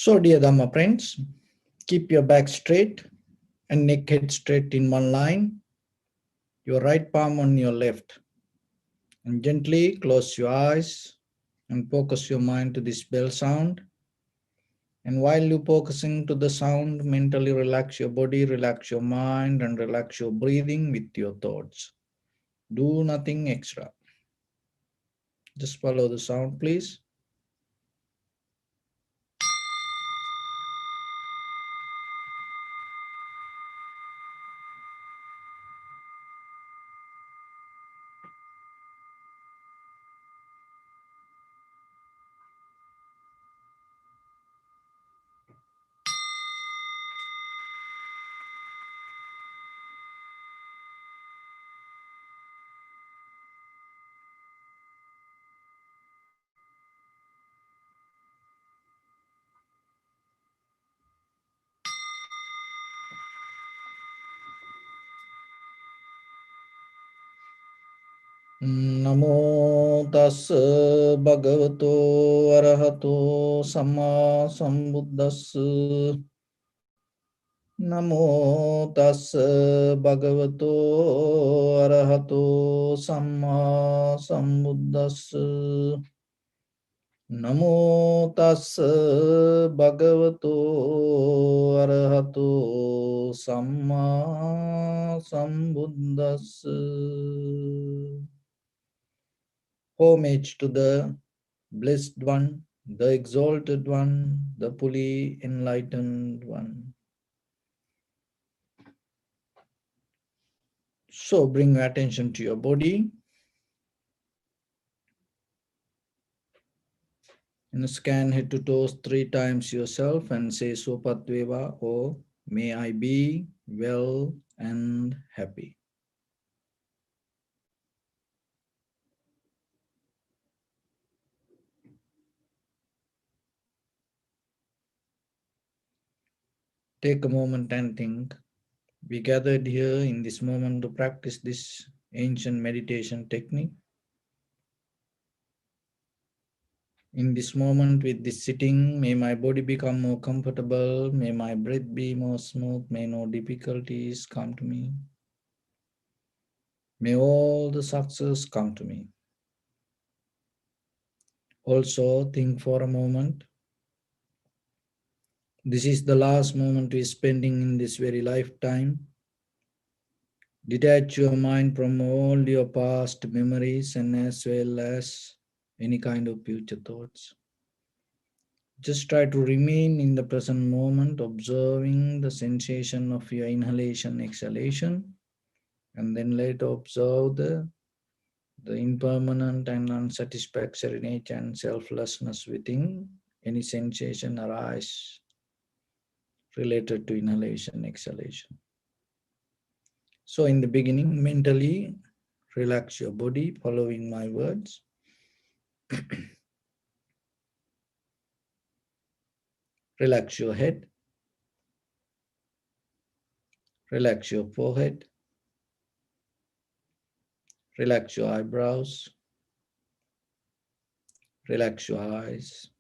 So, dear Dhamma friends, keep your back straight and neck head straight in one line, your right palm on your left, and gently close your eyes and focus your mind to this bell sound. And while you're focusing to the sound, mentally relax your body, relax your mind, and relax your breathing with your thoughts. Do nothing extra. Just follow the sound, please. Namo tassa bhagavato arahato samma sambuddhassa. Namo tassa bhagavato arahato samma sambuddhassa. Namo tassa bhagavato arahato samma sambuddhassa. Homage to the Blessed One, the Exalted One, the fully enlightened One. So bring your attention to your body and scan head to toes 3 times yourself and say Sopatveva, or may I be well and happy. Take a moment and think. We gathered here in this moment to practice this ancient meditation technique. In this moment with this sitting, may my body become more comfortable, may my breath be more smooth, may no difficulties come to me. May all the success come to me. Also think for a moment, this is the last moment we are spending in this very lifetime. Detach your mind from all your past memories and as well as any kind of future thoughts. Just try to remain in the present moment, observing the sensation of your inhalation, exhalation, and then later observe the impermanent and unsatisfactory nature and selflessness within any sensation arise related to inhalation, exhalation. So in the beginning, mentally relax your body, following my words. Relax your head. Relax your forehead. Relax your eyebrows. Relax your eyes.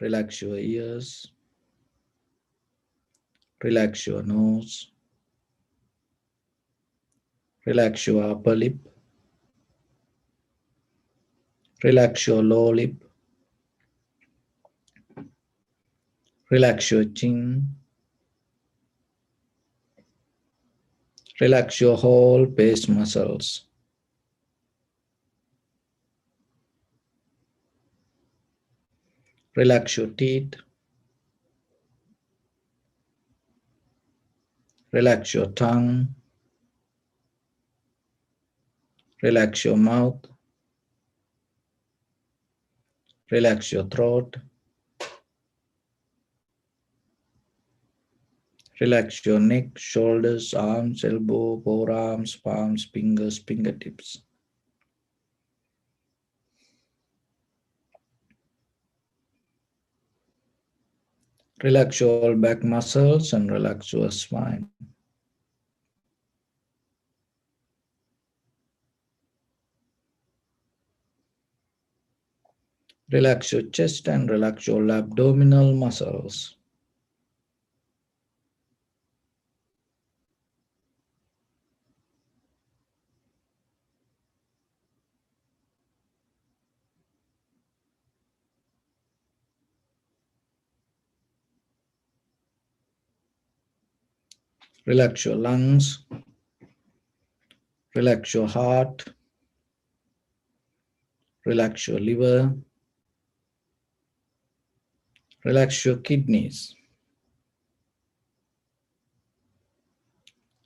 Relax your ears. Relax your nose. Relax your upper lip. Relax your lower lip. Relax your chin. Relax your whole face muscles. Relax your teeth. Relax your tongue. Relax your mouth. Relax your throat. Relax your neck, shoulders, arms, elbow, forearms, palms, fingers, fingertips. Relax your back muscles and relax your spine. Relax your chest and relax your abdominal muscles. Relax your lungs. Relax your heart. Relax your liver. Relax your kidneys.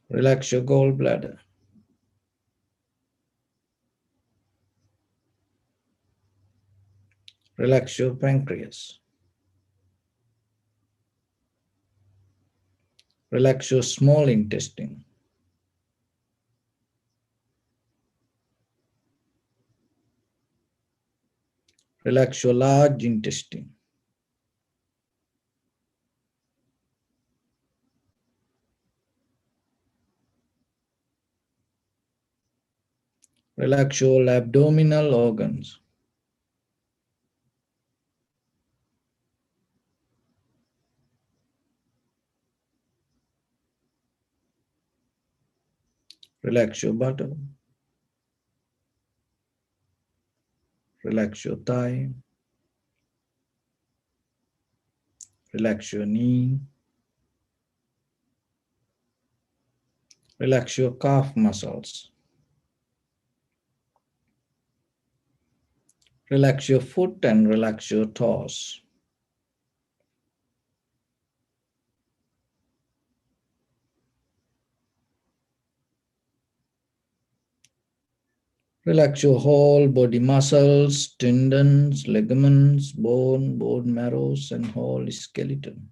Relax your gallbladder. Relax your pancreas. Relax your small intestine. Relax your large intestine. Relax your abdominal organs. Relax your buttock. Relax your thigh. Relax your knee. Relax your calf muscles. Relax your foot and relax your toes. Relax your whole body muscles, tendons, ligaments, bone marrows, and whole skeleton.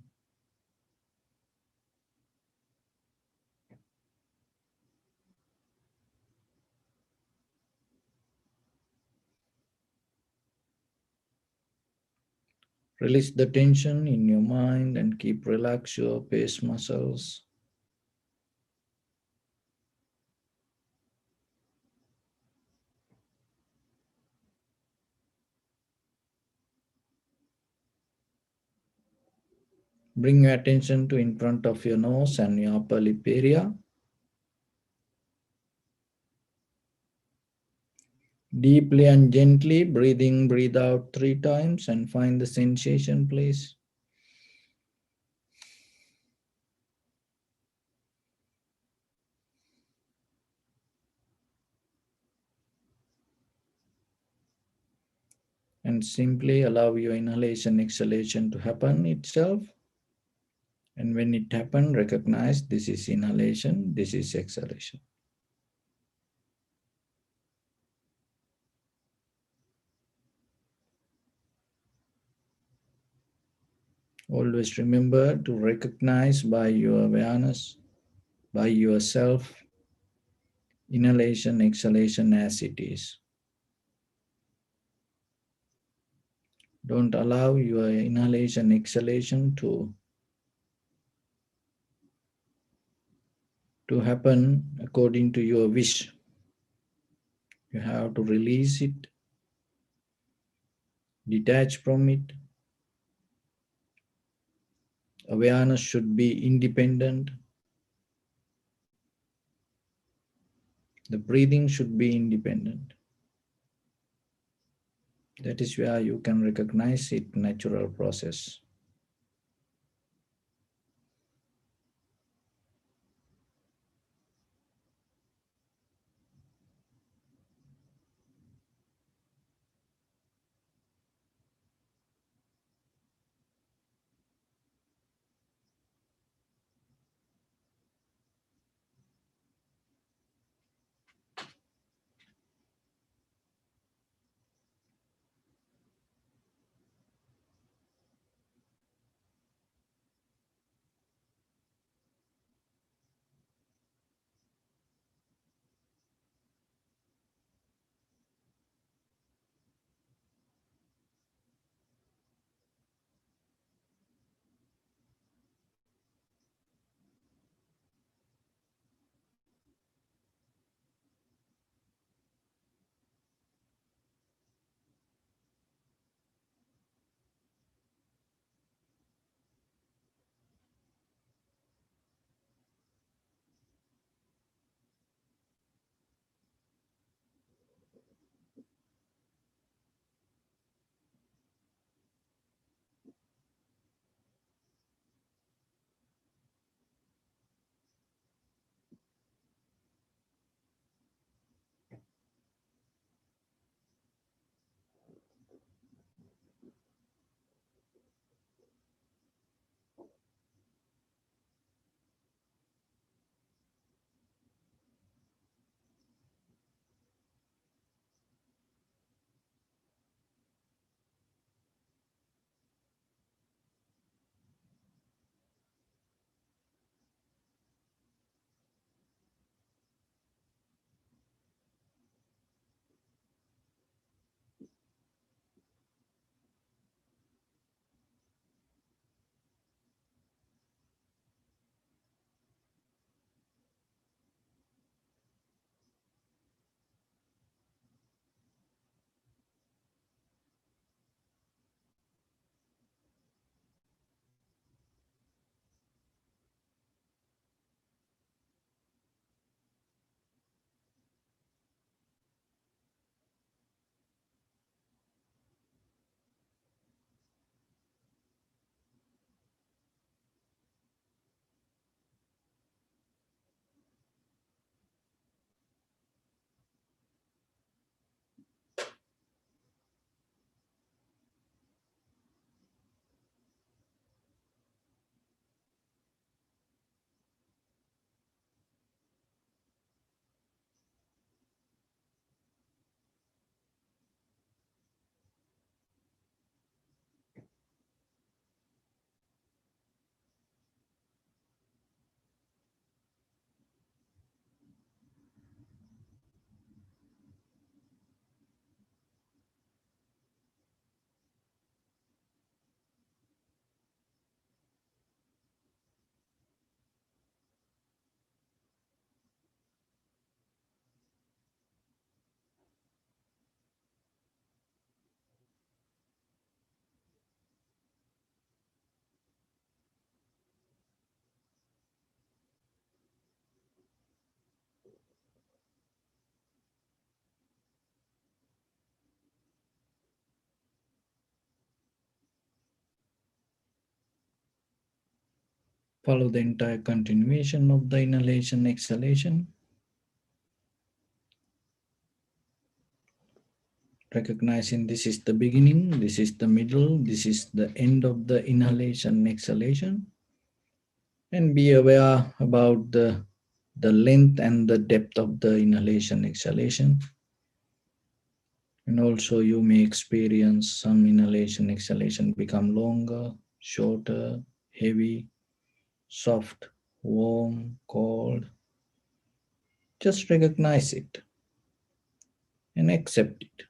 Release the tension in your mind and keep relax your face muscles. Bring your attention to in front of your nose and your upper lip area. Deeply and gently breathe in, breathe out 3 times and find the sensation, please. And simply allow your inhalation, exhalation to happen itself. And when it happens, recognize this is inhalation, this is exhalation. Always remember to recognize by your awareness, by yourself, inhalation, exhalation as it is. Don't allow your inhalation, exhalation to happen according to your wish. You have to release it, detach from it. Awareness should be independent. The breathing should be independent. That is where you can recognize it, natural process. Follow the entire continuation of the inhalation, exhalation. Recognizing this is the beginning, this is the middle, this is the end of the inhalation, exhalation. And be aware about the length and the depth of the inhalation, exhalation. And also you may experience some inhalation, exhalation become longer, shorter, heavy, soft, warm, cold. Just recognize it and accept it.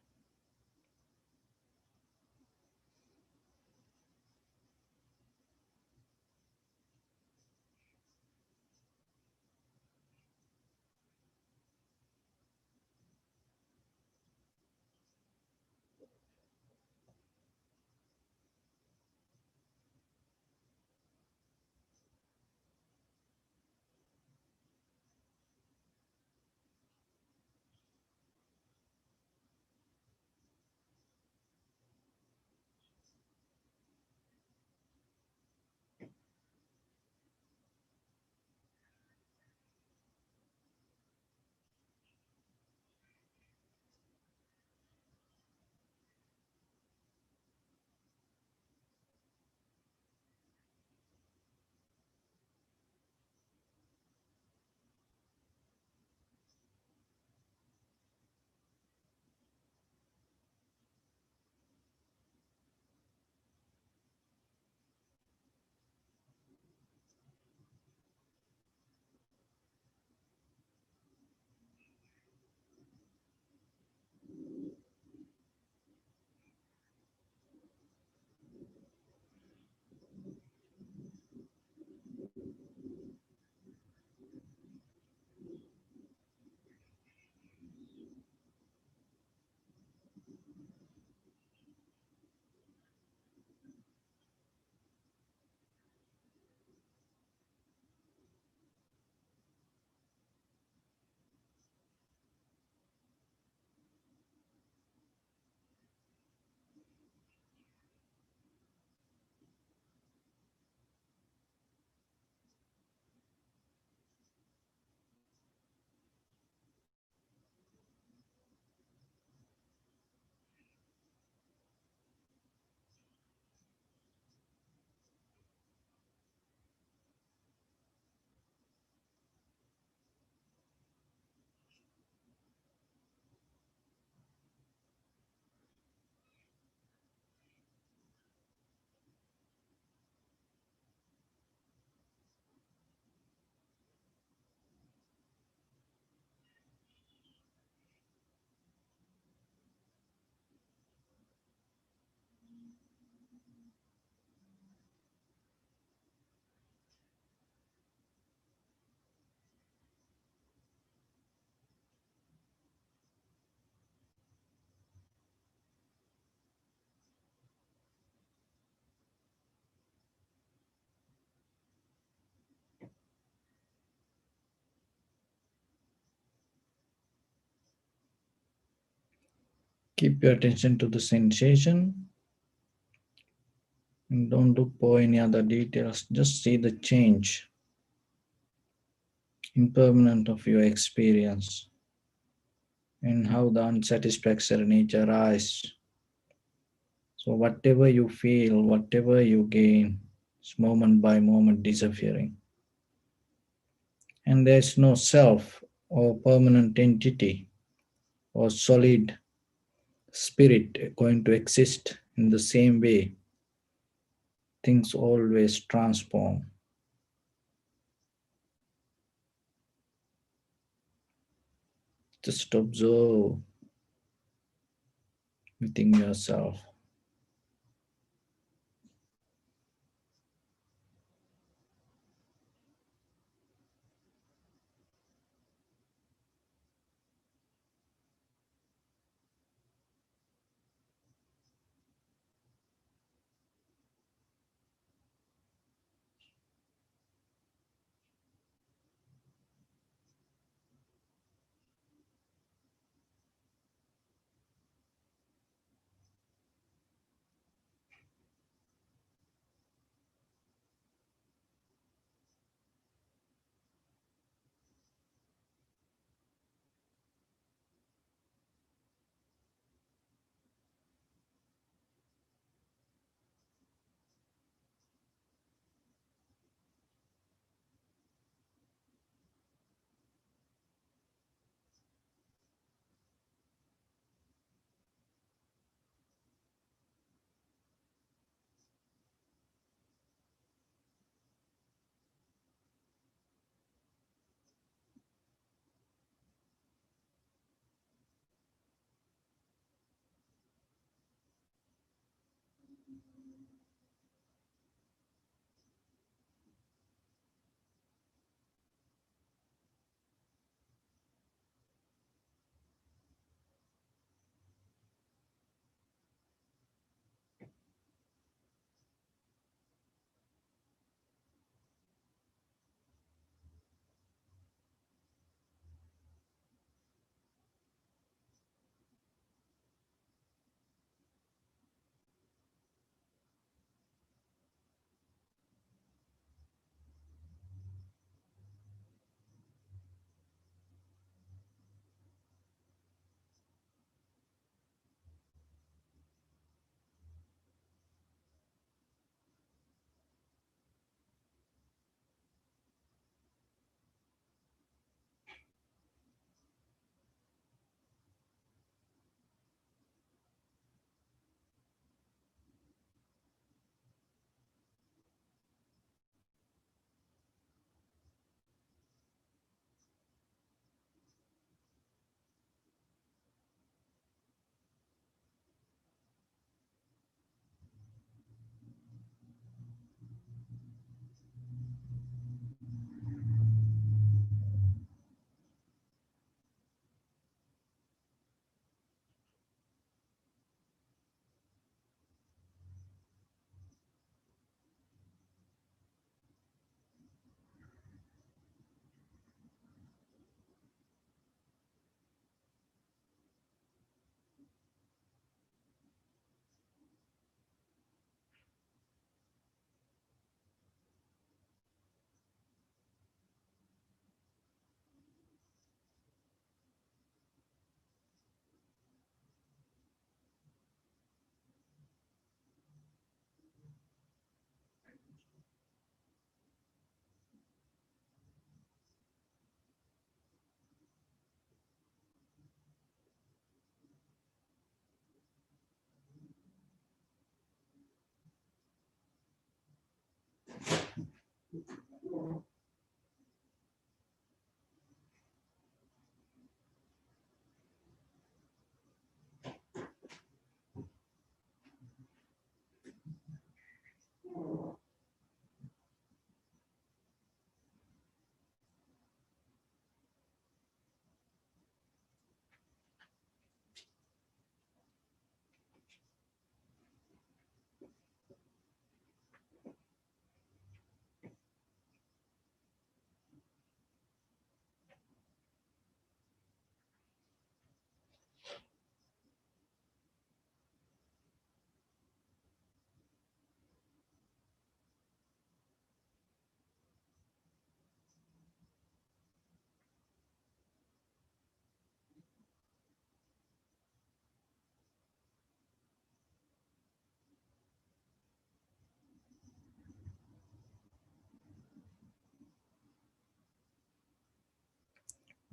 Keep your attention to the sensation and don't look for any other details. Just see the change, impermanent of your experience and how the unsatisfactory nature arises. So whatever you feel, whatever you gain, it's moment by moment disappearing. And there's no self or permanent entity or solid spirit going to exist in the same way. Things always transform. Just observe within yourself.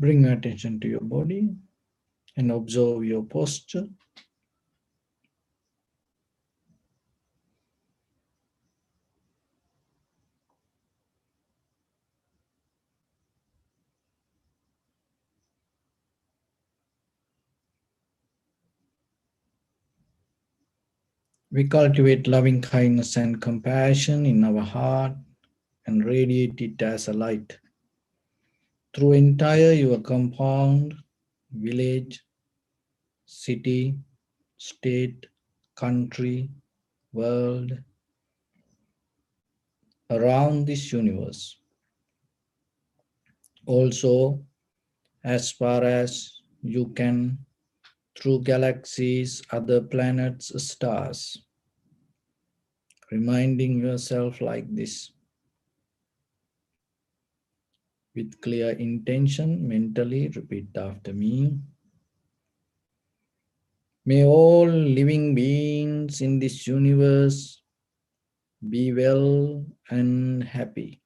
Bring your attention to your body and observe your posture. We cultivate loving kindness and compassion in our heart and radiate it as a light through entire your compound, village, city, state, country, world, around this universe. Also, as far as you can, through galaxies, other planets, stars, reminding yourself like this with clear intention, mentally repeat after me. May all living beings in this universe be well and happy.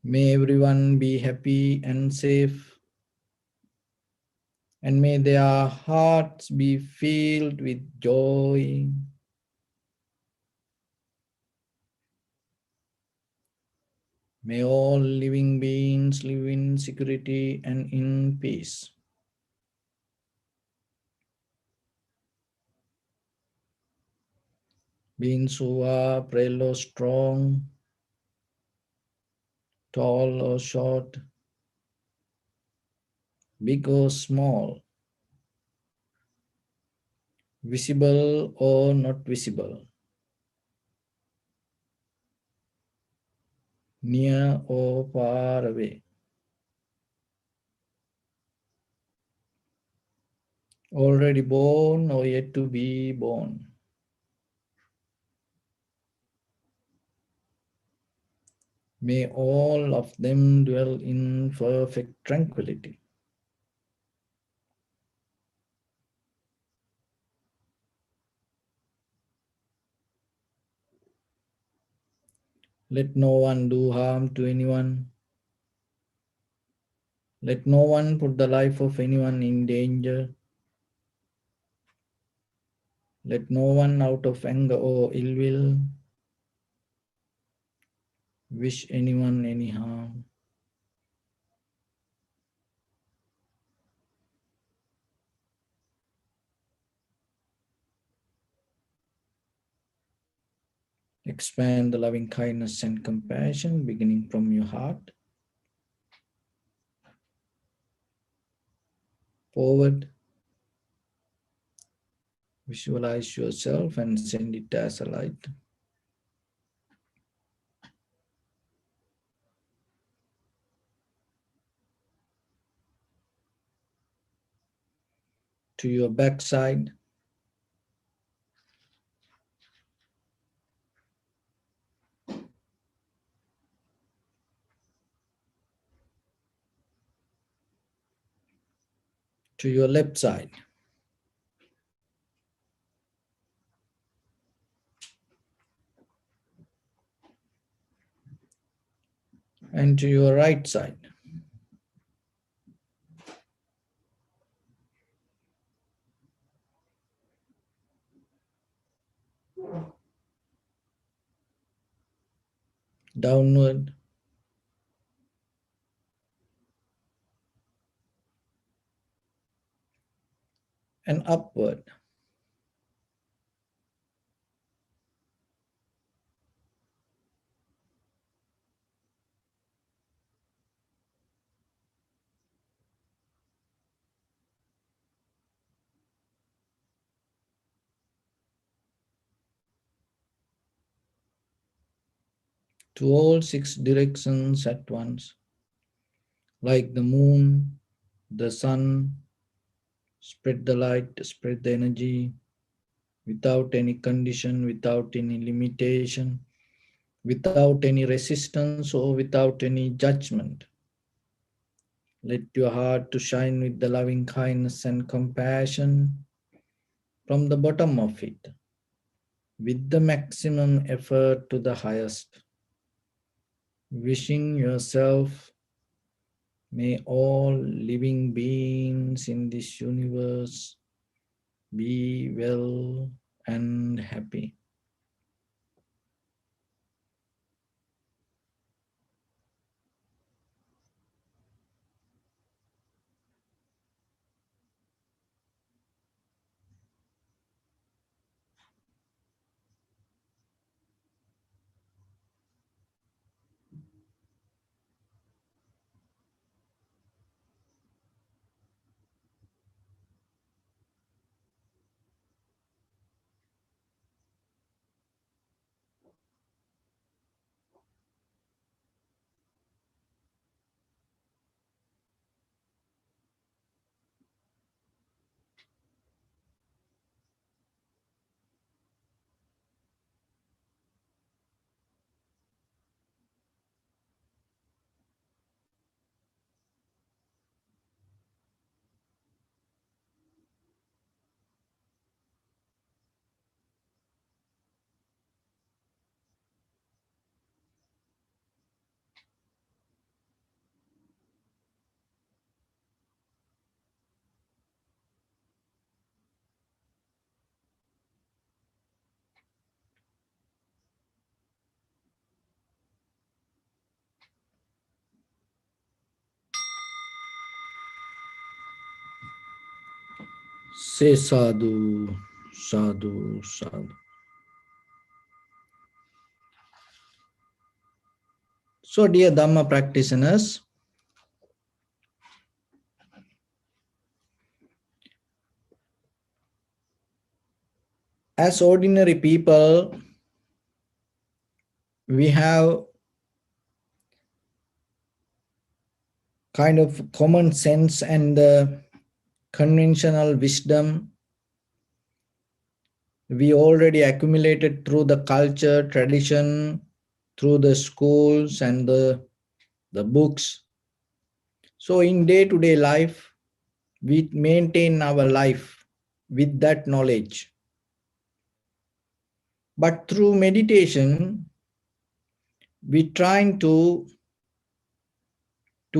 May everyone be happy and safe, and may their hearts be filled with joy. May all living beings live in security and in peace. Beings who are frail or strong, tall or short, big or small, visible or not visible, near or far away, already born or yet to be born. May all of them dwell in perfect tranquility. Let no one do harm to anyone. Let no one put the life of anyone in danger. Let no one out of anger or ill will wish anyone any harm. Expand the loving kindness and compassion beginning from your heart, forward. Visualize yourself and send it as a light to your backside, to your left side, and to your right side. Downward and upward. To all six directions at once, like the moon, the sun, spread the light, spread the energy without any condition, without any limitation, without any resistance or without any judgment. Let your heart to shine with the loving kindness and compassion from the bottom of it, with the maximum effort to the highest. wishing yourself, may all living beings in this universe be well and happy. Say sadhu, sadhu, sadhu. So, dear Dhamma practitioners, as ordinary people, we have kind of common sense and conventional wisdom we already accumulated through the culture, tradition, through the schools and the books. So, in day to day life, we maintain our life with that knowledge. But through meditation, we trying to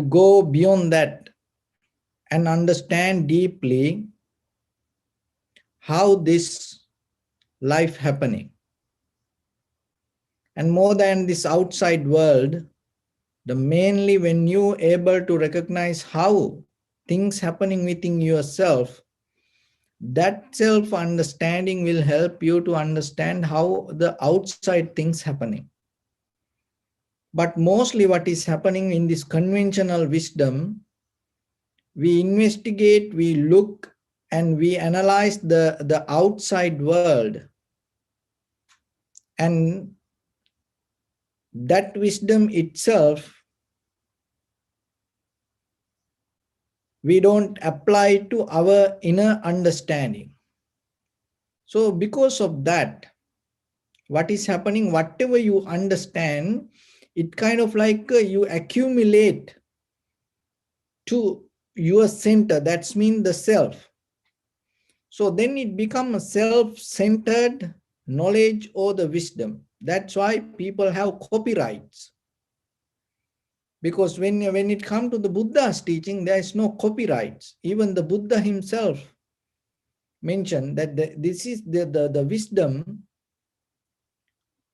go beyond that and understand deeply how this life happening. And more than this outside world, the mainly when you able to recognize how things happening within yourself, that self understanding will help you to understand how the outside things happening. But mostly what is happening in this conventional wisdom, we investigate, we look, and we analyze the outside world. And that wisdom itself, we don't apply to our inner understanding. So, because of that, what is happening, whatever you understand, it kind of like you accumulate to your center, that's mean the self. So then it becomes a self-centered knowledge or the wisdom. That's why people have copyrights. Because when it comes to the Buddha's teaching, there is no copyrights. Even the Buddha himself mentioned that this is the wisdom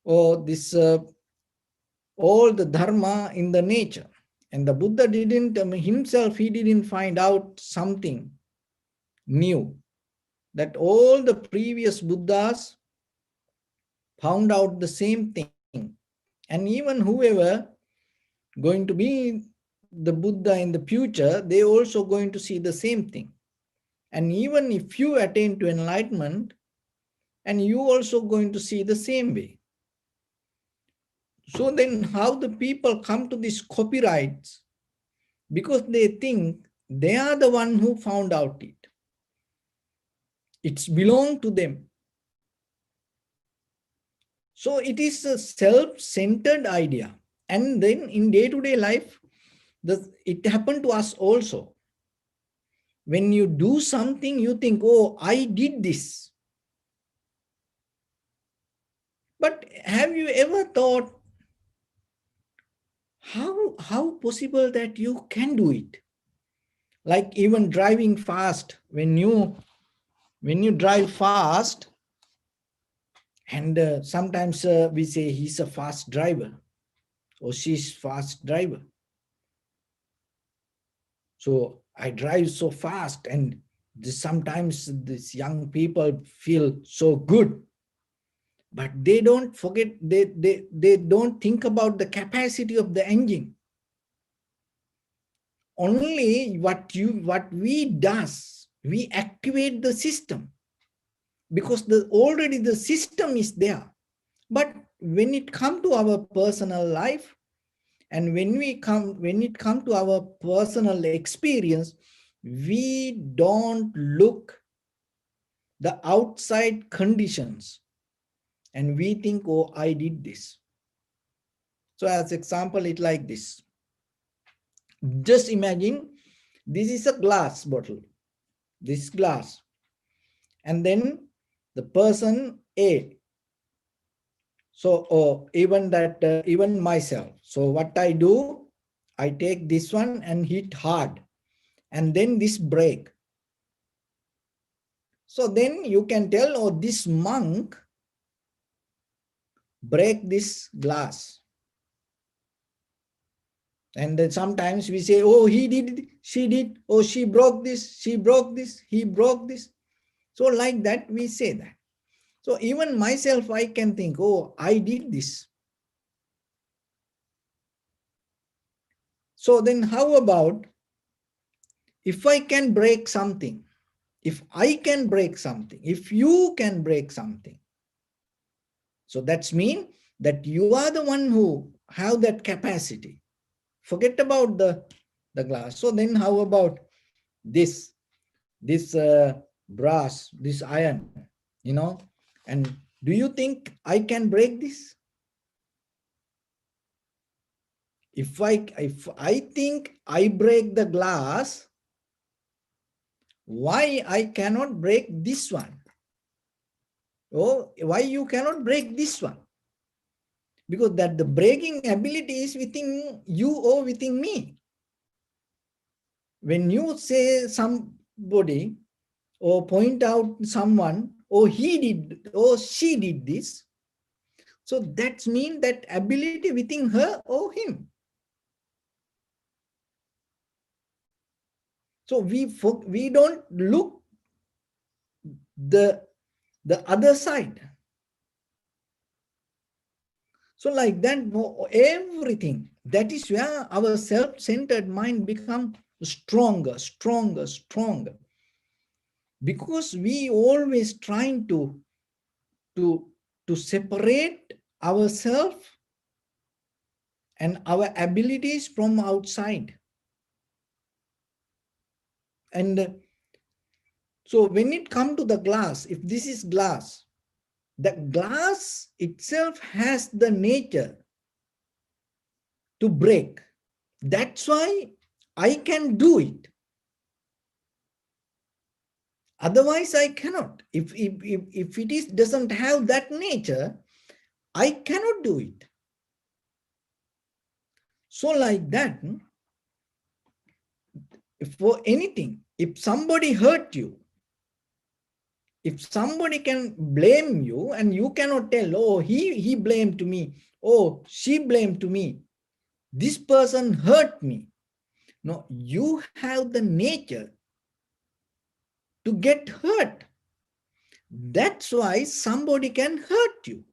or this all the dharma in the nature. And the Buddha didn't, himself, he didn't find out something new. That all the previous Buddhas found out the same thing. And even whoever going to be the Buddha in the future, they also going to see the same thing. And even if you attain to enlightenment, and you also going to see the same way. So then how the people come to these copyrights? Because they think they are the one who found out it. It's belong to them. So it is a self-centered idea. And then in day-to-day life, it happened to us also. When you do something, you think, oh, I did this. But have you ever thought How possible that you can do it? Like even driving fast, when you drive fast, and sometimes we say he's a fast driver or she's fast driver. So I drive so fast, and sometimes these young people feel so good, but they don't forget, they don't think about the capacity of the engine. Only what we does, we activate the system, because already the system is there. But when it come to our personal life, and when it come to our personal experience, we don't look the outside conditions, and we think, oh, I did this. So as example, it like this. Just imagine this is a glass bottle, this glass, and then the person A. So even that, even myself. So what I do, I take this one and hit hard, and then this break. So then you can tell, oh, this monk break this glass. And then sometimes we say, oh, he did, she did, oh, she broke this, she broke this, he broke this. So like that, we say that. So even myself, I can think, oh, I did this. So then how about if I can break something? If I can break something, if you can break something, so that's mean that you are the one who have that capacity. Forget about the glass. So then how about this brass, this iron, and do you think I can break this? If I think I break the glass, why I cannot break this one? Oh, why you cannot break this one? Because that the breaking ability is within you or within me. When you say somebody or point out someone, oh, he did, or she did this, so that means that ability within her or him. So we don't look the other side. So like that, everything, that is where our self-centered mind becomes stronger, stronger, stronger. Because we always trying to separate ourselves and our abilities from outside. And so when it comes to the glass, if this is glass, the glass itself has the nature to break. That's why I can do it. Otherwise, I cannot. If it is doesn't have that nature, I cannot do it. So like that, for anything, if somebody hurt you, if somebody can blame you and you cannot tell, oh, he blamed me, oh, she blamed me, this person hurt me. No, you have the nature to get hurt. That's why somebody can hurt you.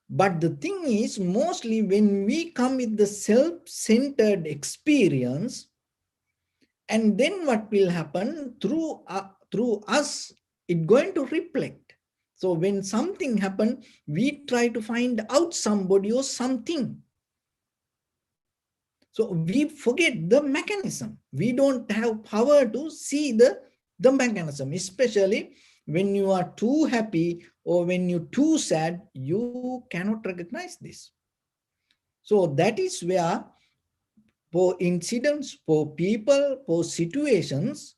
But the thing is, mostly when we come with the self-centered experience, and then what will happen through us, it's going to reflect. So when something happens, we try to find out somebody or something. So we forget the mechanism. We don't have power to see the mechanism, especially when you are too happy or when you're too sad, you cannot recognize this. So that is where for incidents, for people, for situations,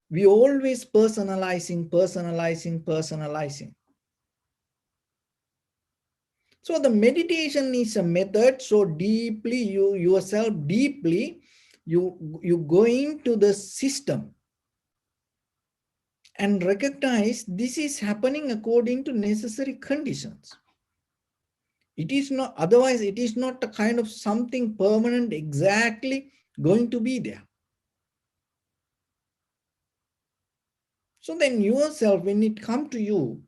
we always personalizing. So the meditation is a method. So deeply, you go into the system and recognize this is happening according to necessary conditions. It is not, otherwise it is not a kind of something permanent exactly going to be there. So then yourself, when it comes to you,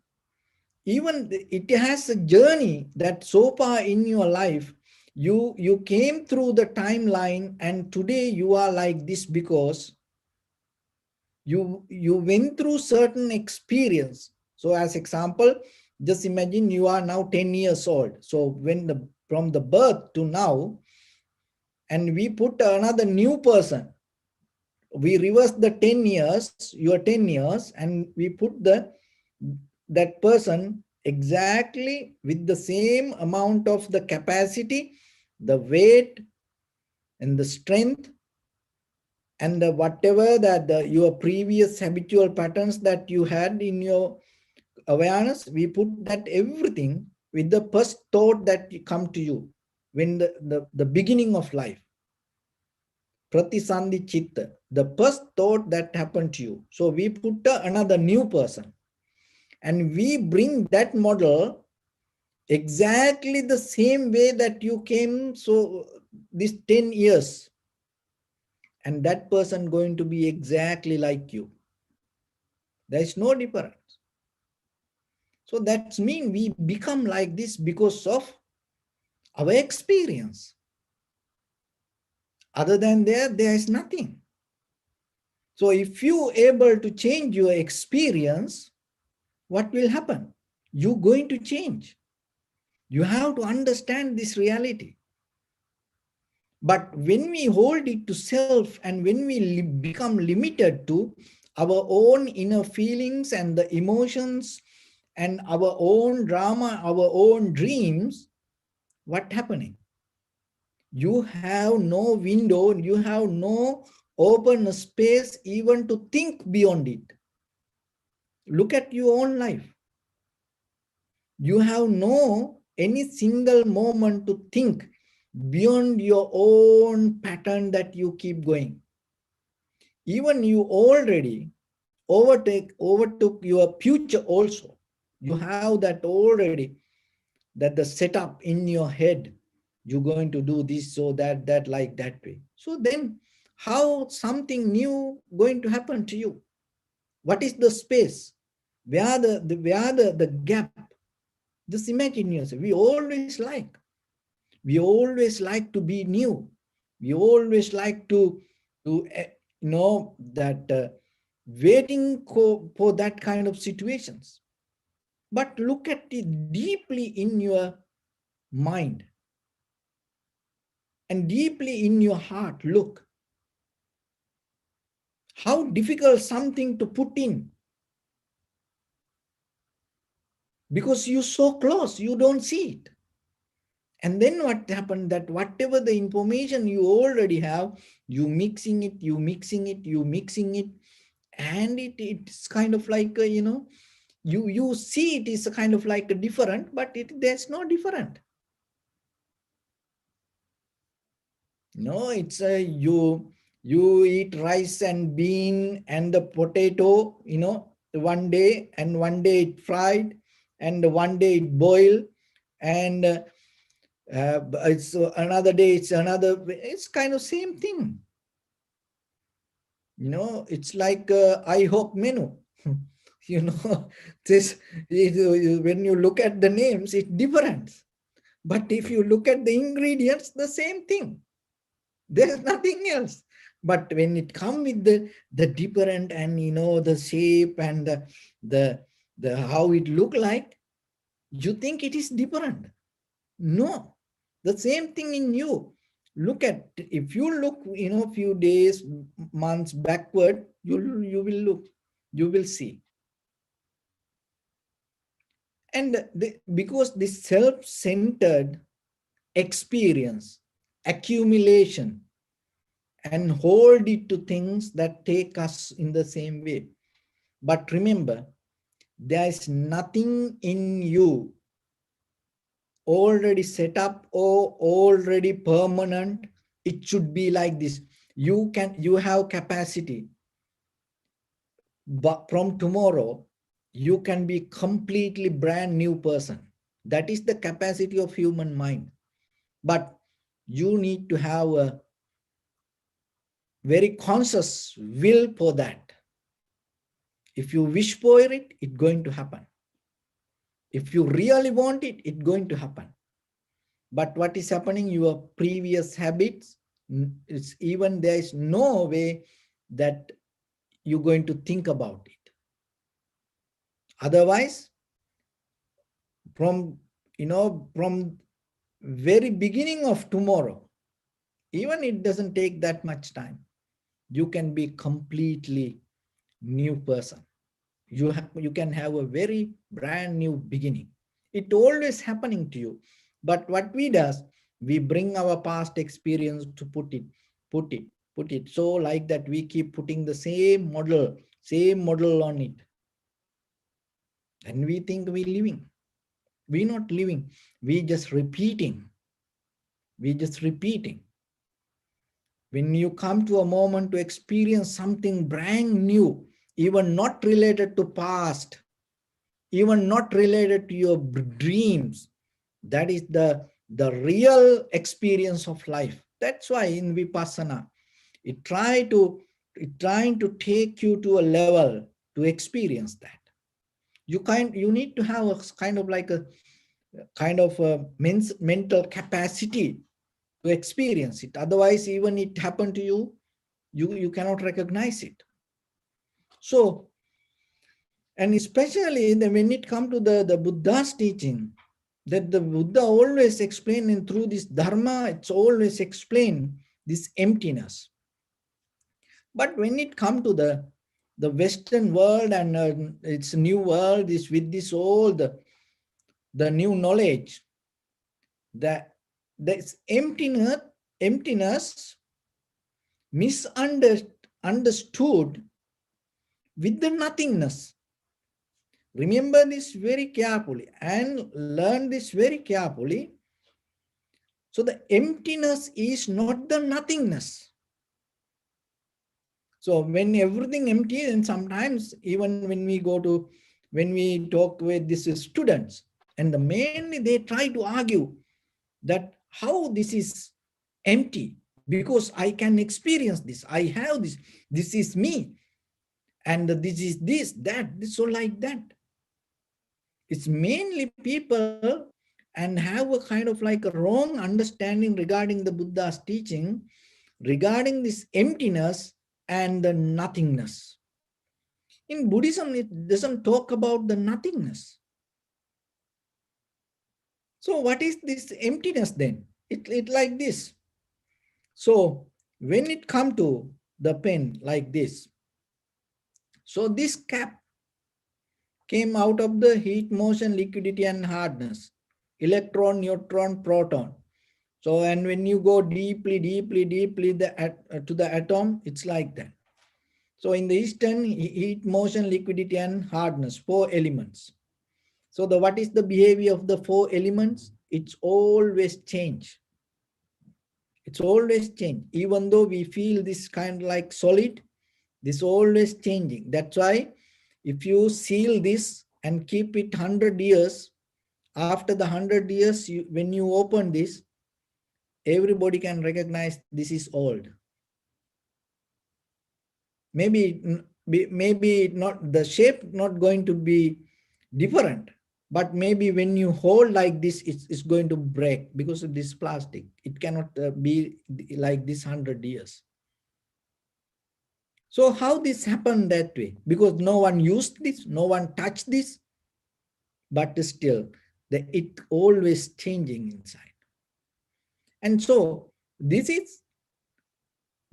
even it has a journey that so far in your life, you came through the timeline and today you are like this because you went through certain experience. So as example, just imagine you are now 10 years old. So when the from the birth to now, and we put another new person, we reverse the 10 years, your 10 years, and we put that person exactly with the same amount of the capacity, the weight and the strength, and the whatever that your previous habitual patterns that you had in your awareness, we put that everything with the first thought that come to you when the beginning of life. Pratisandhi chitta, the first thought that happened to you. So we put another new person and we bring that model exactly the same way that you came. So this 10 years, and that person going to be exactly like you. There is no difference. So that means we become like this because of our experience. Other than there is nothing. So if you able to change your experience, what will happen? You're going to change. You have to understand this reality. But when we hold it to self and when we become limited to our own inner feelings and the emotions and our own drama, our own dreams, what happening? You have no window, you have no open space even to think beyond it. Look at your own life. You have no any single moment to think beyond your own pattern that you keep going. Even you already overtook your future also. You have that already, that the setup in your head. You're going to do this, so that like that way. So then how something new going to happen to you? What is the space? Where the gap? Just imagine yourself. We always like to be new. We always like to know that waiting for that kind of situations. But look at it deeply in your mind and deeply in your heart. Look how difficult something to put in, because you're so close, you don't see it. And then what happened, that whatever the information you already have, you mixing it, and it's kind of like you see it is a kind of like a different, but there's no different. No, it's a you eat rice and bean and the potato, one day, and one day it fried, and one day it boiled, and it's another day it's another. It's kind of same thing. It's like I hope menu. you know this when you look at the names, it's different, but if you look at the ingredients, the same thing. There's nothing else. But when it come with the different, and the shape and the how it look like, you think it is different. No, the same thing in you. Look at, if you look few days, months backward, you will look, you will see. And because this self-centered experience, accumulation, and hold it to things that take us in the same way. But remember, there is nothing in you already set up or already permanent. It should be like this. You have capacity, but from tomorrow you can be completely brand new person. That is the capacity of human mind. But you need to have a very conscious will for that. If you wish for it, it's going to happen. If you really want it, it's going to happen. But what is happening? Your previous habits, it's even there is no way that you're going to think about it. Otherwise, from from very beginning of tomorrow, even it doesn't take that much time, you can be completely new person. You can have a very brand new beginning. It always happening to you. But what we does, we bring our past experience to put it put it so like that we keep putting the same model on it, and we think we living. We not living, we just repeating. When you come to a moment to experience something brand new, even not related to past, even not related to your dreams, that is the real experience of life. That's why in Vipassana, it trying to take you to a level to experience that. You need to have a kind of like a kind of a mental capacity to experience it. Otherwise, even it happened to you, you cannot recognize it. So, and especially when it comes to the Buddha's teaching, that the Buddha always explained, and through this Dharma, it's always explained this emptiness. But when it comes to the Western world and its new world, is with this all the new knowledge, that this emptiness misunderstood with the nothingness. Remember this very carefully and learn this very carefully. So the emptiness is not the nothingness. So when everything empty, and sometimes even when we talk with these students, and mainly they try to argue that how this is empty, because I can experience this, I have this is me, and this is this, so like that. It's mainly people and have a kind of like a wrong understanding regarding the Buddha's teaching, regarding this emptiness and the nothingness. In Buddhism, it doesn't talk about the nothingness. So what is this emptiness then? It like this. So when it come to the pen like this, so this cap came out of the heat, motion, liquidity, and hardness, electron, neutron, proton. So, and when you go deeply to the atom, it's like that. So in the Eastern, heat, motion, liquidity, and hardness, 4 elements. So what is the behavior of the 4 elements? It's always change. It's always change. Even though we feel this kind of like solid, this always changing. That's why if you seal this and keep it 100 years, after the 100 years, when you open this, everybody can recognize this is old. Maybe not the shape not going to be different, but maybe when you hold like this, it's going to break because of this plastic. It cannot be like this 100 years. So how this happened that way? Because no one used this, no one touched this, but still it always changing inside. And so this is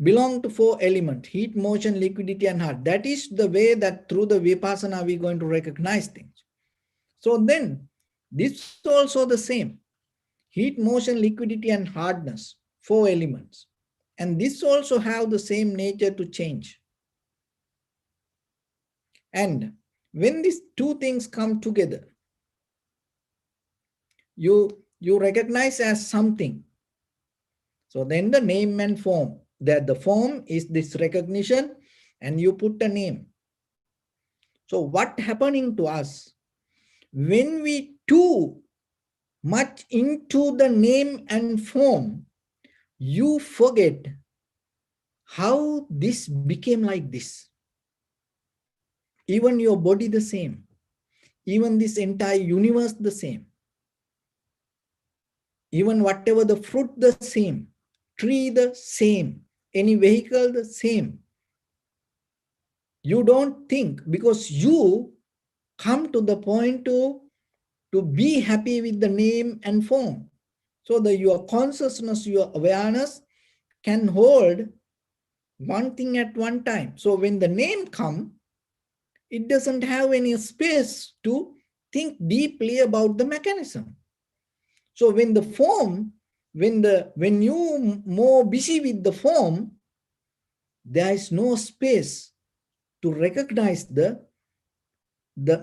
belong to 4 elements: heat, motion, liquidity, and heart. That is the way that through the Vipassana we're going to recognize things. So then this is also the same: heat, motion, liquidity, and hardness, 4 elements. And this also have the same nature to change. And when these two things come together, you you recognize as something. So then the name and form, that the form is this recognition and you put a name. So what happening to us when we too much into the name and form, you forget how this became like this. Even your body the same, even this entire universe the same, even whatever the fruit the same, tree the same, any vehicle the same. You don't think, because you come to the point to be happy with the name and form. So that your consciousness, your awareness can hold one thing at one time. So when the name comes, it doesn't have any space to think deeply about the mechanism. So when the form, when you more busy with the form, there is no space to recognize the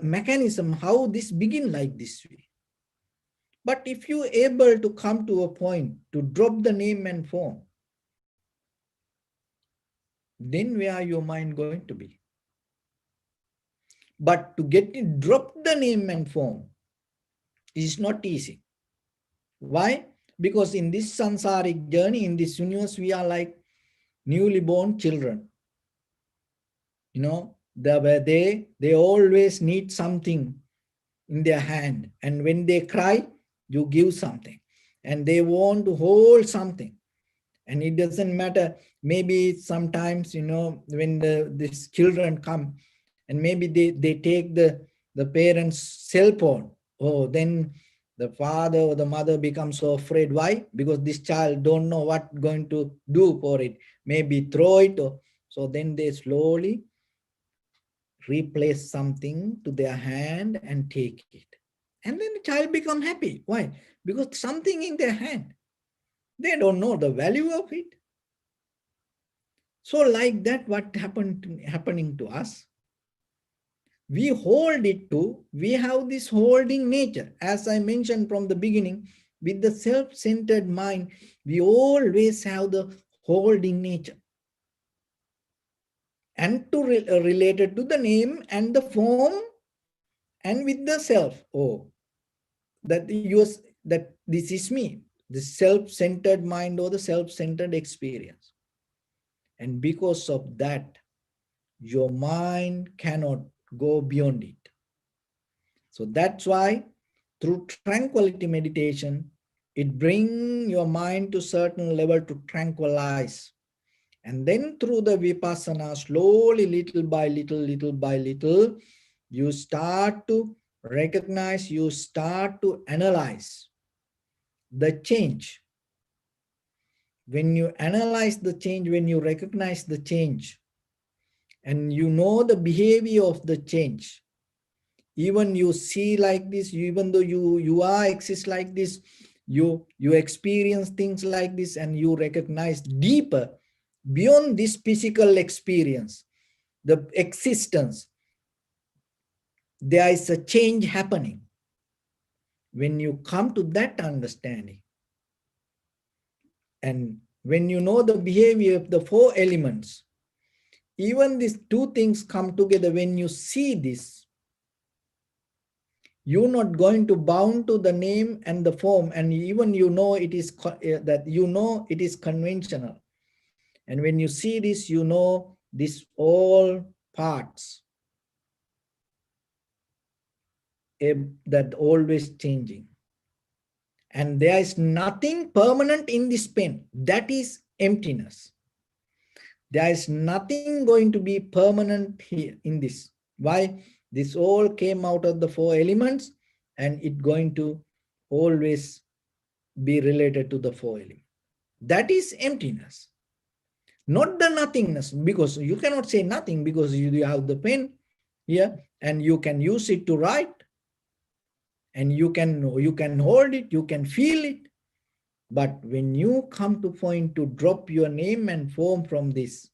mechanism, how this begin like this way. But if you able to come to a point to drop the name and form, then where are your mind going to be? But to get it drop the name and form is not easy. Why? Because in this sansaric journey, in this universe, we are like newly born children. You know, they always need something in their hand. And when they cry, you give something. And they want to hold something. And it doesn't matter. Maybe sometimes, when these children come, and maybe they take the parents' cell phone. Oh, then the father or the mother becomes so afraid. Why? Because this child don't know what going to do for it. Maybe throw it. So then they slowly replace something to their hand and take it. And then the child become happy. Why? Because something in their hand. They don't know the value of it. So like that, what happening to us? We hold it to, we have this holding nature. As I mentioned from the beginning, with the self-centered mind, we always have the holding nature. And to related to the name and the form and with the self. Oh, that this is me, the self-centered mind or the self-centered experience. And because of that, your mind cannot go beyond it. So that's why through tranquility meditation, it brings your mind to certain level to tranquilize. And then through the vipassana, slowly, little by little, you start to recognize, you start to analyze the change. When you analyze the change, when you recognize the change, and you know the behavior of the change, even you see like this, even though you are exist like this, you experience things like this, and you recognize deeper beyond this physical experience, the existence, there is a change happening. When you come to that understanding, and when you know the behavior of the four elements, even these two things come together. When you see this, you're not going to bound to the name and the form, and even it is that it is conventional. And when you see this, this all parts that always changing, and there is nothing permanent in this pen. That is emptiness. There is nothing going to be permanent here in this. Why? This all came out of the four elements, and it going to always be related to the four elements. That is emptiness, not the nothingness, because you cannot say nothing, because you have the pen here and you can use it to write, and you can hold it, you can feel it. But when you come to point to drop your name and form from this,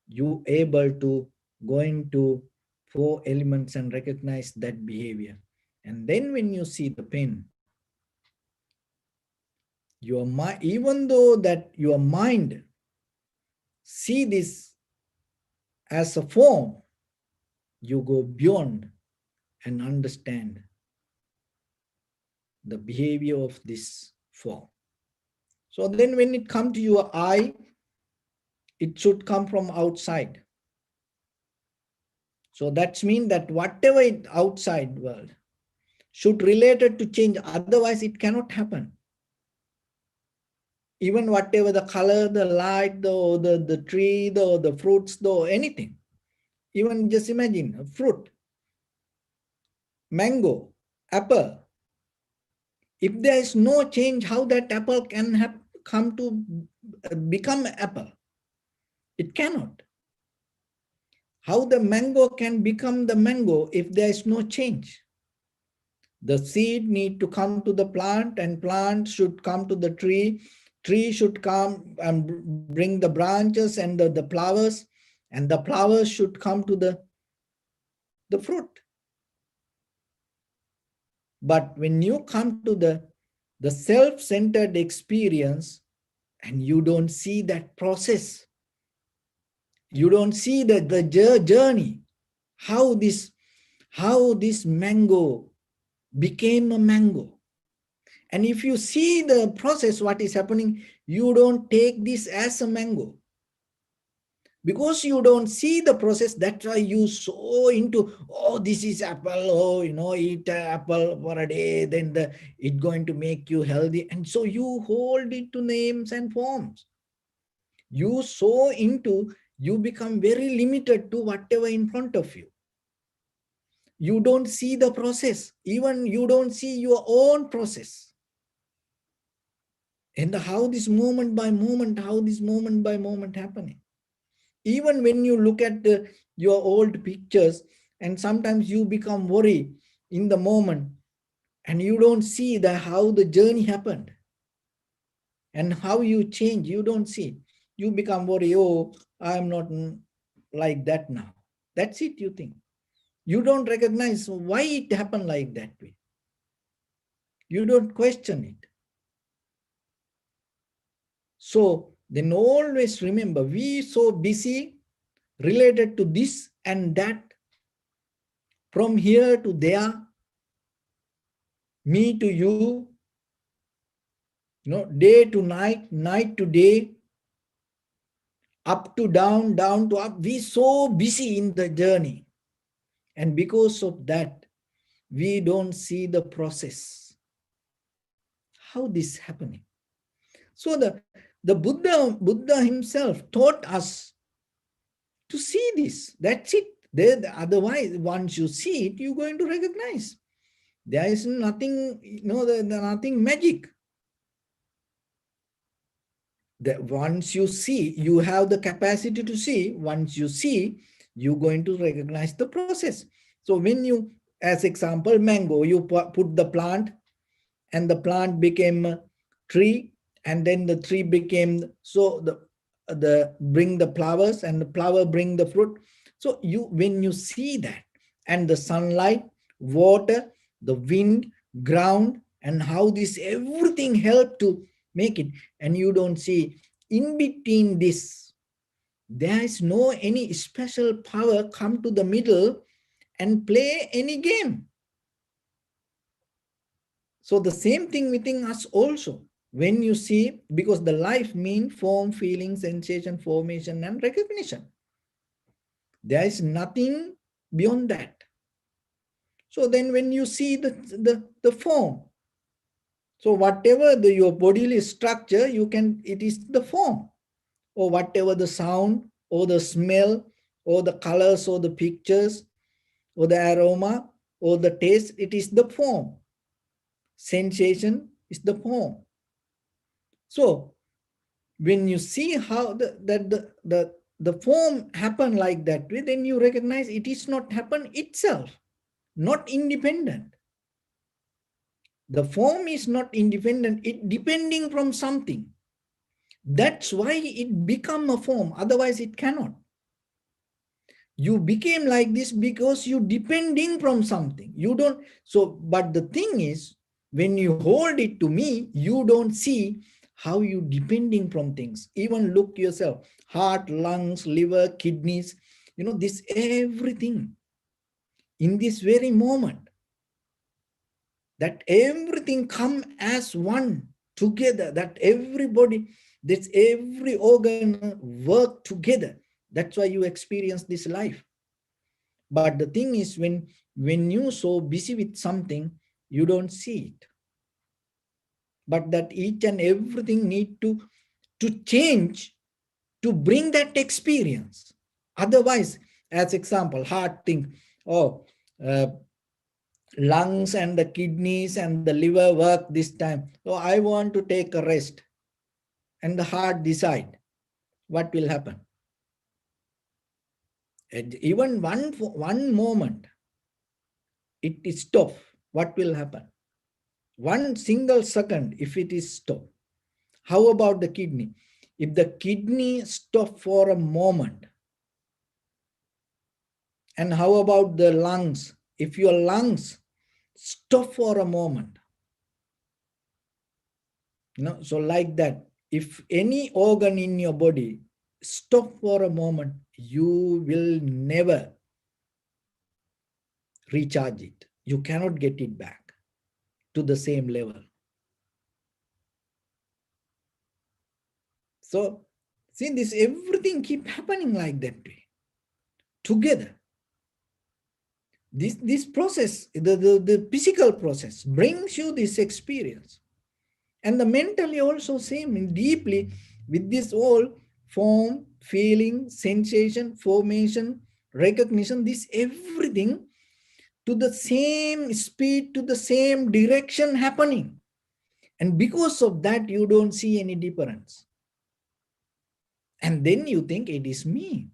you able to go into four elements and recognize that behavior. And then when you see the pen, Your mind, even though that your mind see this as a form, you go beyond and understand the behavior of this form. So then when it comes to your eye, it should come from outside. So that means that whatever is outside world should related to change, otherwise it cannot happen. Even whatever the color, the light, the tree, the fruits, anything. Even just imagine a fruit, mango, apple. If there is no change, how that apple can have come to become apple? It cannot. How the mango can become the mango if there is no change? The seed need to come to the plant, and plant should come to the tree. Tree should come and bring the branches and the flowers, and the flowers should come to the fruit. But when you come to the self-centered experience and you don't see that process, you don't see the journey, how this mango became a mango. And if you see the process, what is happening, you don't take this as a mango. Because you don't see the process, that's why you so into, oh, this is apple, oh, eat apple for a day, then it's going to make you healthy. And so you hold it to names and forms. You so into, you become very limited to whatever in front of you. You don't see the process. Even you don't see your own process. And how this moment by moment happening. Even when you look at your old pictures, and sometimes you become worried in the moment, and you don't see how the journey happened and how you change. You don't see. You become worried, oh, I'm not like that now. That's it, you think. You don't recognize why it happened like that way. You don't question it. So then always remember, we so busy related to this and that, from here to there, me to you, day to night, night to day, up to down, down to up. We so busy in the journey. And because of that, we don't see the process. How this happening? So the Buddha himself taught us to see this. That's it. Otherwise, once you see it, you're going to recognize. There is nothing, nothing magic. That once you see, you have the capacity to see. Once you see, you're going to recognize the process. So when you, as example, mango, you put the plant, and the plant became a tree, and then the tree became, so the bring the flowers, and the flower bring the fruit. So when you see that, and the sunlight, water, the wind, ground, and how this everything help to make it, and you don't see in between this, there is no any special power come to the middle and play any game. So the same thing within us also. When you see, because the life means form, feeling, sensation, formation, and recognition. There is nothing beyond that. So then when you see the form, so whatever your bodily structure, it is the form, or whatever the sound, or the smell, or the colors, or the pictures, or the aroma, or the taste, it is the form. Sensation is the form. So when you see how the form happen like that way, then you recognize it is not happen itself, not independent. The form is not independent, it depending from something. That's why it become a form, otherwise it cannot. You became like this because you depending from something. You don't, so, but the thing is, when you hold it to me, you don't see how you depending from things. Even look yourself, heart, lungs, liver, kidneys, this everything in this very moment, that everything come as one together, that everybody, that's every organ work together. That's why you experience this life. But the thing is, when you so busy with something, you don't see it. But that each and everything need to change to bring that experience. Otherwise, as example, heart think, oh, uh, lungs and the kidneys and the liver work this time, so I want to take a rest, and the heart decide, what will happen? And even one moment it is stop, what will happen? One single second if it is stop. How about the kidney? If the kidney stop for a moment, and how about the lungs? If your lungs stop for a moment, so like that, if any organ in your body stop for a moment, you will never recharge it. You cannot get it back to the same level. So see, this everything keep happening like that way together. This process, the physical process brings you this experience. And the mentally also same, deeply with this all form, feeling, sensation, formation, recognition, this everything to the same speed, to the same direction happening. And because of that, you don't see any difference. And then you think it is me.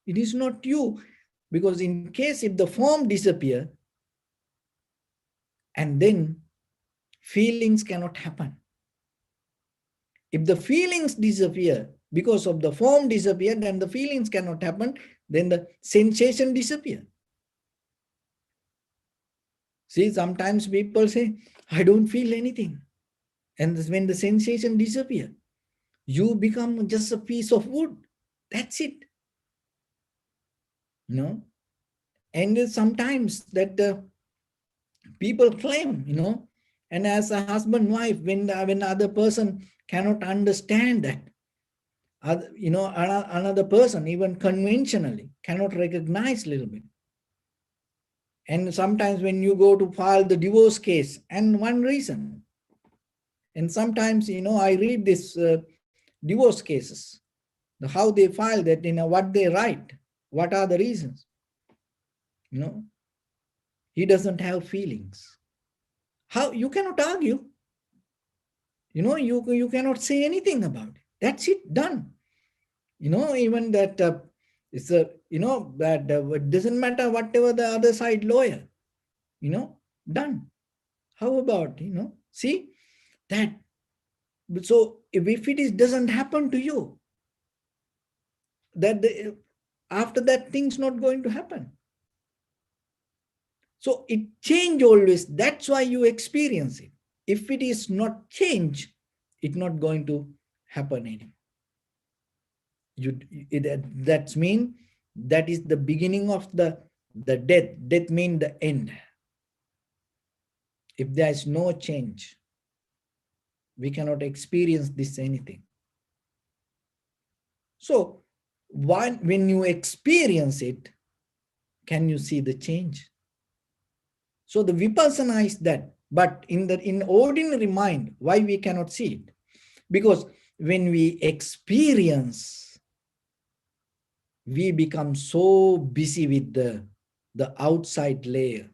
It is not you. Because in case if the form disappear, and then feelings cannot happen. If the feelings disappear because of the form disappeared and the feelings cannot happen, then the sensation disappear. See, sometimes people say, I don't feel anything. And when the sensation disappear, you become just a piece of wood. That's it. And sometimes that people claim, and as a husband, wife, when the other person cannot understand that, another person, even conventionally, cannot recognize a little bit. And sometimes when you go to file the divorce case, and one reason, and sometimes, I read this divorce cases, how they file that, what they write, what are the reasons. He doesn't have feelings. How? You cannot argue. You cannot say anything about it. That's it, done. Even that it's a, that it doesn't matter whatever the other side lawyer, done. How about, see that? So if it is doesn't happen to you, that after that thing's not going to happen. So it change always. That's why you experience it. If it is not change, it's not going to happen anymore. That's mean that is the beginning of the death. Death means the end. If there is no change, we cannot experience this anything. So when you experience it, can you see the change? So the vipassana is that. But in ordinary mind, why we cannot see it? Because when we experience, we become so busy with the outside layer.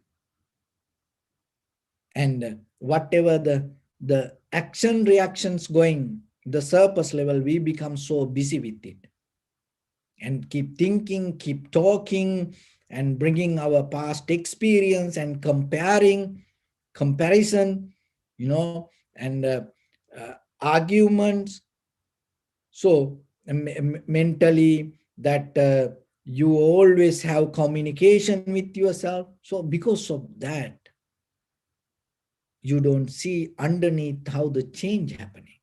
And whatever the action reactions going, the surface level, we become so busy with it. And keep thinking, keep talking, and bringing our past experience and comparison, and arguments. So mentally, that you always have communication with yourself. So because of that, you don't see underneath how the change happening.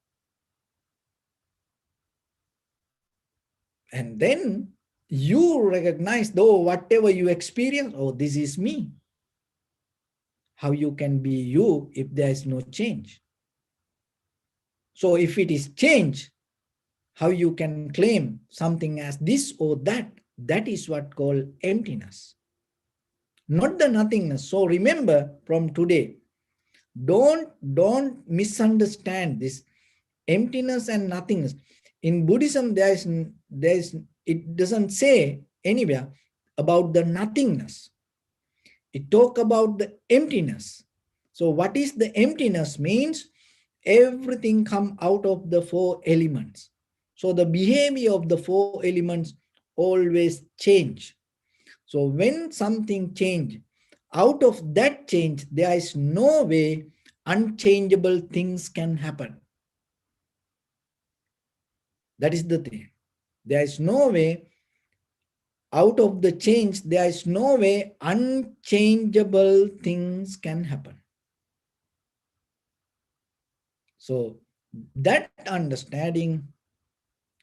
And then you recognize, though, whatever you experience, oh, this is me. How you can be you if there is no change? So if it is change, how you can claim something as this or that? That is what called emptiness, not the nothingness. So remember from today, don't misunderstand this emptiness and nothingness. In Buddhism, there is it doesn't say anywhere about the nothingness. It talk about the emptiness. So what is the emptiness means? Everything come out of the four elements. So the behavior of the four elements always change. So when something change, out of that change, there is no way unchangeable things can happen. That is the thing. There is no way out of the change, there is no way unchangeable things can happen. So that understanding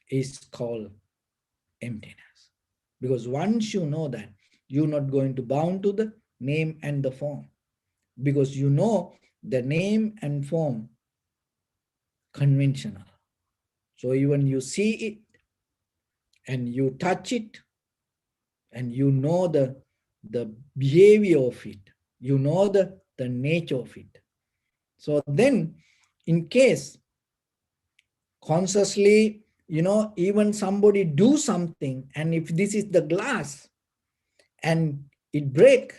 is called emptiness. Because once you know that, you're not going to bound to the name and the form. Because you know the name and form conventional. So even you see it and you touch it and you know the behavior of it, you know the nature of it. So then in case consciously, even somebody do something, and if this is the glass and it break,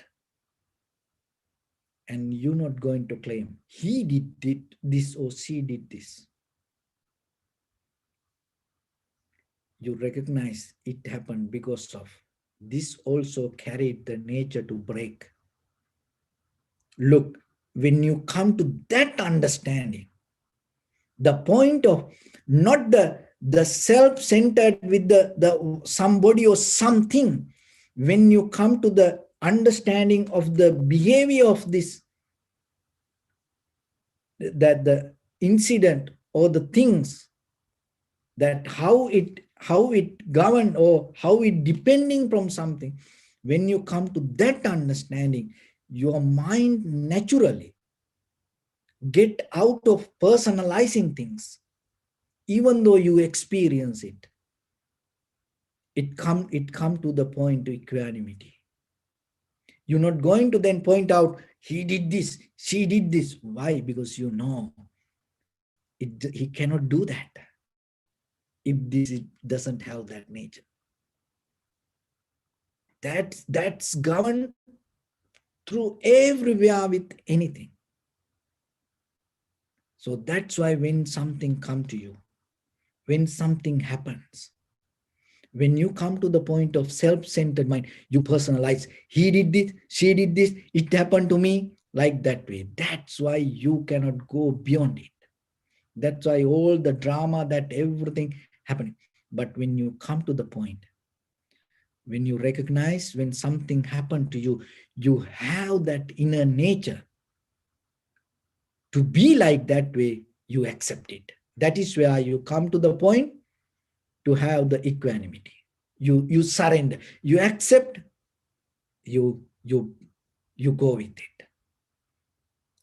and you're not going to claim he did this or she did this. You recognize it happened because of this also carried the nature to break. Look, when you come to that understanding, the point of not the self-centered with the somebody or something, when you come to the understanding of the behavior of this, that the incident or the things, that how it governed or how it depending from something, when you come to that understanding, your mind naturally get out of personalizing things. Even though you experience it, it come to the point of equanimity. You're not going to then point out he did this, she did this. Why? Because you know he cannot do that if this doesn't have that nature. That's governed through everywhere with anything. So that's why when something come to you, when something happens, when you come to the point of self-centered mind, you personalize, he did this, she did this, it happened to me, like that way. That's why you cannot go beyond it. That's why all the drama, that everything happening. But when you come to the point, when you recognize when something happened to you, you have that inner nature to be like that way, you accept it. That is where you come to the point to have the equanimity. You surrender, you accept, you go with it.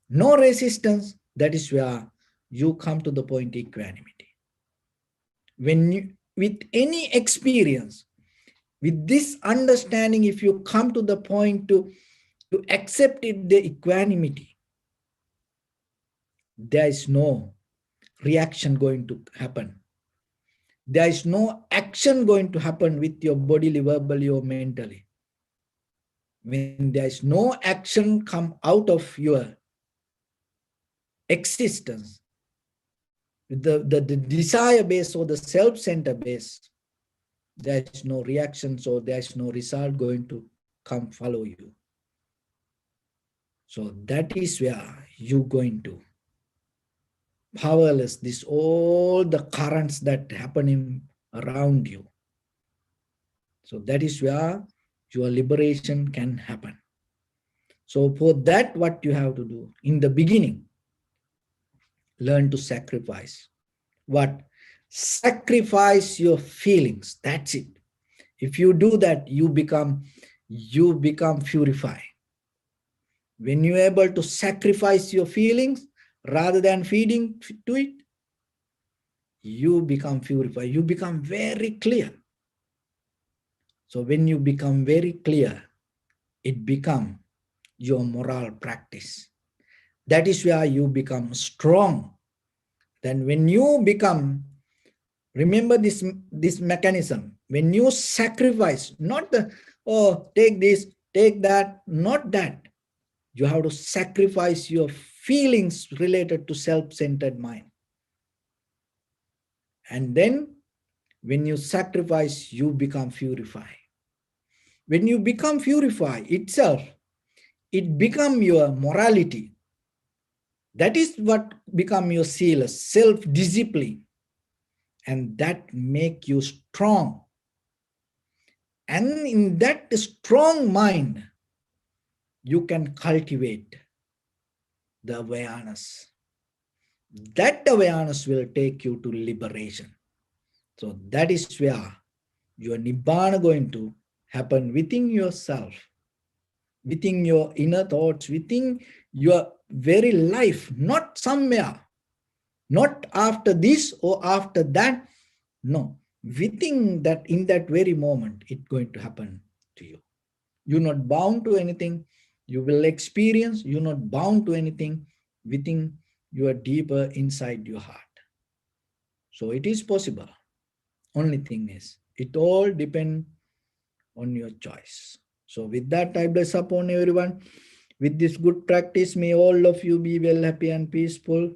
No resistance. That is where you come to the point equanimity. When you, with any experience, with this understanding, if you come to the point to accept it, the equanimity, there is no reaction going to happen. There is no action going to happen with your bodily, verbally, or mentally. When there is no action come out of your existence, the desire base or the self-center base, there is no reaction, so there is no result going to come follow you. So that is where you're going to powerless this all the currents that happening around you. So that is where your liberation can happen. So for that, what you have to do in the beginning, learn to sacrifice. What? Sacrifice your feelings. That's it. If you do that, you become purified. When you're able to sacrifice your feelings rather than feeding to it, you become purified. You become very clear. So when you become very clear, it become your moral practice. That is where you become strong. Then when you become, remember this mechanism. When you sacrifice, not the, oh, take this, take that, not that. You have to sacrifice your feelings related to self-centered mind. And then when you sacrifice, you become purified. When you become purified itself, it become your morality. That is what become your seal, self-discipline. And that make you strong. And in that strong mind, you can cultivate the awareness. That awareness will take you to liberation. So that is where your Nibbana going to happen within yourself, within your inner thoughts, within your very life, not somewhere, not after this or after that. No, within that, in that very moment, it's going to happen to you. You're not bound to anything. You will experience, you're not bound to anything within your deeper inside your heart. So it is possible. Only thing is, it all depends on your choice. So with that, I bless upon everyone. With this good practice, may all of you be well, happy and peaceful.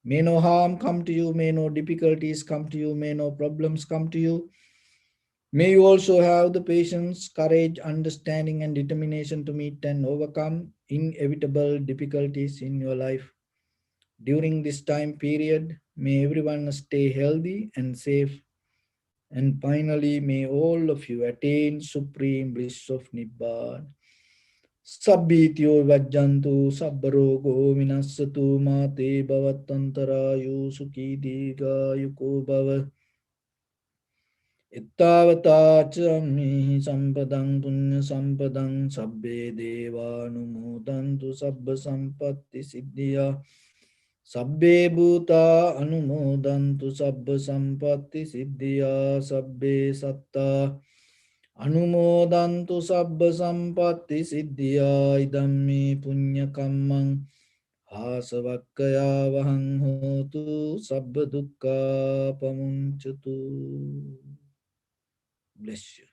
May no harm come to you, may no difficulties come to you, may no problems come to you. May you also have the patience, courage, understanding and determination to meet and overcome inevitable difficulties in your life. During this time period, may everyone stay healthy and safe. And finally, may all of you attain supreme bliss of Nibbana. Sabbityo vajjantu sabbarogo vinassatu mate bhavatantarayu sukhi digayuko bhava. Ittavata chammi sampadang punya sampadang sabbe devanumodantu sabba sampatti siddhya. Sabbe bhuta anumodantu sabba sampatti siddhya. Sabbe satta anumodantu sabba sampatti siddhya. Idammi punya kammang asavakkaya vahang hotu sabba dukkha pamunchatu. Bless you.